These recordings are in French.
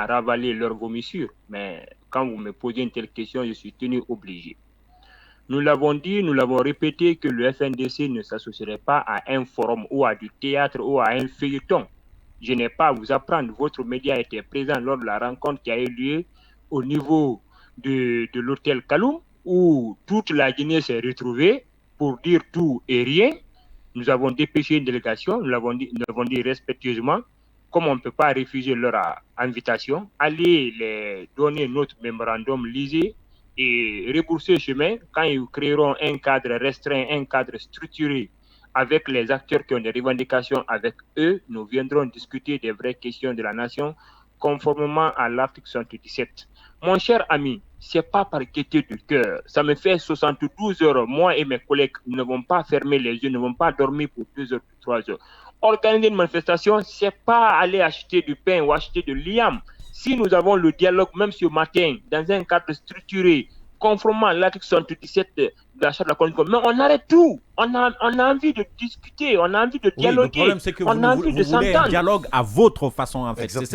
à ravaler leurs vomissures. Mais quand vous me posez une telle question, je suis tenu obligé. Nous l'avons dit, nous l'avons répété que le FNDC ne s'associerait pas à un forum ou à du théâtre ou à un feuilleton. Je n'ai pas à vous apprendre. Votre média était présent lors de la rencontre qui a eu lieu au niveau de l'hôtel Kaloum, où toute la Guinée s'est retrouvée pour dire tout et rien. Nous avons dépêché une délégation, nous l'avons dit respectueusement, comme on ne peut pas refuser leur invitation, allez les donner notre mémorandum, lisez et rebourser chemin quand ils créeront un cadre restreint, un cadre structuré avec les acteurs qui ont des revendications avec eux. Nous viendrons discuter des vraies questions de la nation conformément à l'article 77. Mon cher ami, ce n'est pas par gaieté du cœur. Ça me fait 72 heures. Moi et mes collègues, nous n'avons pas fermé les yeux, nous n'avons pas dormi pour 2 heures, 3 heures. Organiser une manifestation, ce n'est pas aller acheter du pain ou acheter de l'iam. Si nous avons le dialogue, même ce matin, dans un cadre structuré, conformément à l'article 77 de la Charte de la Constitution, mais on arrête tout. On a envie de discuter, on a envie de dialoguer. Le problème, c'est que on a envie de voulez un dialogue à votre façon, en fait. C'est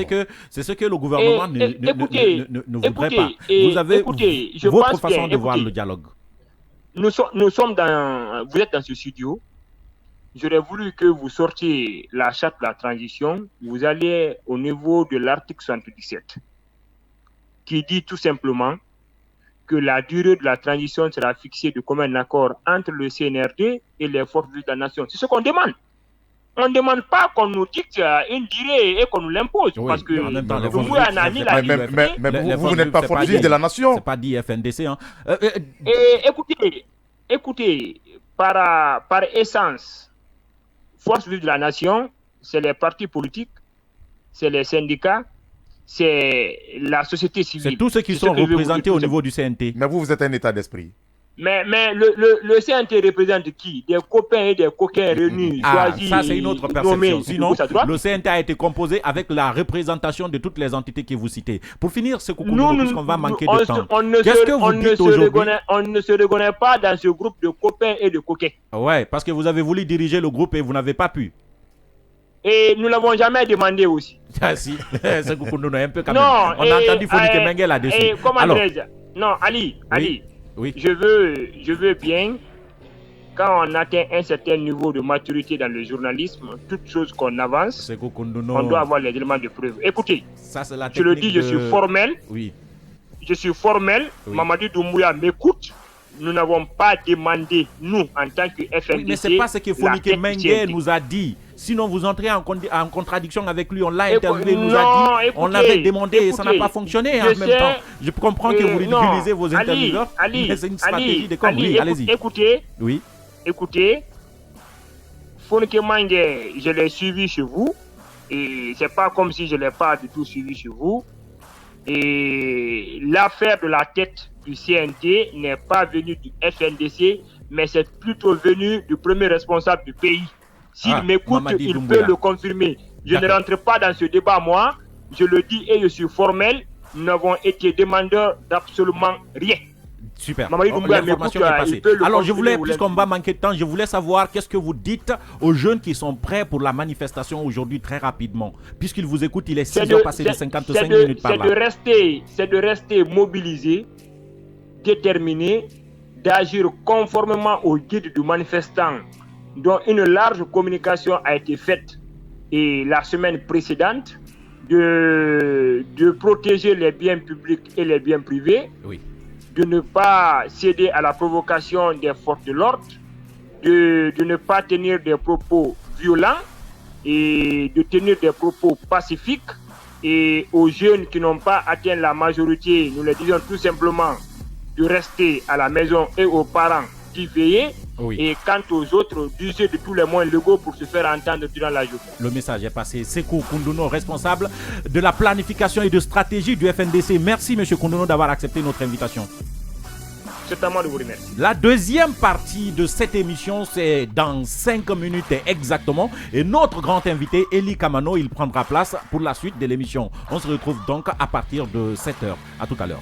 ce que le gouvernement ne voudrait pas. Vous avez votre façon de voir le dialogue. Vous êtes dans ce studio. J'aurais voulu que vous sortiez la charte de la transition. Vous allez au niveau de l'article 77 qui dit tout simplement que la durée de la transition sera fixée de commun accord entre le CNRD et les forces vives de la nation. C'est ce qu'on demande. On ne demande pas qu'on nous dicte une durée et qu'on nous l'impose. Oui, parce que vous n'êtes pas forces vives de la nation. C'est pas dit FNDC. Hein. Écoutez, par essence, forces vives de la nation, c'est les partis politiques, c'est les syndicats, c'est la société civile. C'est tous ceux qui sont représentés au niveau du CNT. Mais vous êtes un état d'esprit. Mais le CNT représente qui? Des copains et des coquins réunis, choisis. Ça, c'est une autre perception. Sinon, le CNT a été composé avec la représentation de toutes les entités que vous citez. Pour finir, ce coucou, puisqu'on va manquer de temps. Qu'est-ce que vous dites aujourd'hui? On ne se reconnaît pas dans ce groupe de copains et de coquins. Ouais, parce que vous avez voulu diriger le groupe et vous n'avez pas pu. Et nous ne l'avons jamais demandé aussi. Ah si, ce coucou, nous un peu quand même. On a entendu Fonike Mengue là-dessus. Alors, non, Ali. Oui. Je veux bien, quand on atteint un certain niveau de maturité dans le journalisme, toute chose qu'on avance, on doit avoir les éléments de preuve. Écoutez, je le dis, je suis formel. Oui. Je suis formel. Oui. Mamadou Doumbouya m'écoute. Nous n'avons pas demandé, nous, en tant que FNDC... Oui, mais ce n'est pas ce que Fonike Mengue nous a dit. Sinon, vous entrez en contradiction avec lui. On l'a interviewé, il nous a dit, écoutez, on l'avait demandé et ça n'a pas fonctionné en même temps. Je comprends que vous ridiculisez vos intervieweurs, mais c'est une stratégie de com. Oui, allez-y. Écoutez, Fonike Mengue, je l'ai suivi chez vous. Et c'est pas comme si je ne l'ai pas du tout suivi chez vous. Et l'affaire de la tête du CNT n'est pas venue du FNDC, mais c'est plutôt venu du premier responsable du pays. S'il m'écoute, il peut le confirmer. Je ne rentre pas dans ce débat, moi. Je le dis et je suis formel. Nous n'avons été demandeurs d'absolument rien. Super. L'information est passée. Alors, puisqu'on va manquer de temps, je voulais savoir qu'est-ce que vous dites aux jeunes qui sont prêts pour la manifestation aujourd'hui très rapidement. Puisqu'ils vous écoutent, il est 6h passé de 55 minutes par là. C'est de rester mobilisés, déterminés, d'agir conformément au guide du manifestant dont une large communication a été faite et la semaine précédente, de protéger les biens publics et les biens privés, de ne pas céder à la provocation des forces de l'ordre, de ne pas tenir des propos violents et de tenir des propos pacifiques. Et aux jeunes qui n'ont pas atteint la majorité, nous les disons tout simplement de rester à la maison et aux parents d'y veiller. Et quant aux autres, d'user de tous les moyens légaux pour se faire entendre durant la journée. Le message est passé. Sékou Koundouno, responsable de la planification et de stratégie du FNDC. Merci, M. Koundouno, d'avoir accepté notre invitation. C'est à moi de vous remercier. La deuxième partie de cette émission, c'est dans 5 minutes exactement. Et notre grand invité, Eli Kamano, il prendra place pour la suite de l'émission. On se retrouve donc à partir de 7h. À tout à l'heure.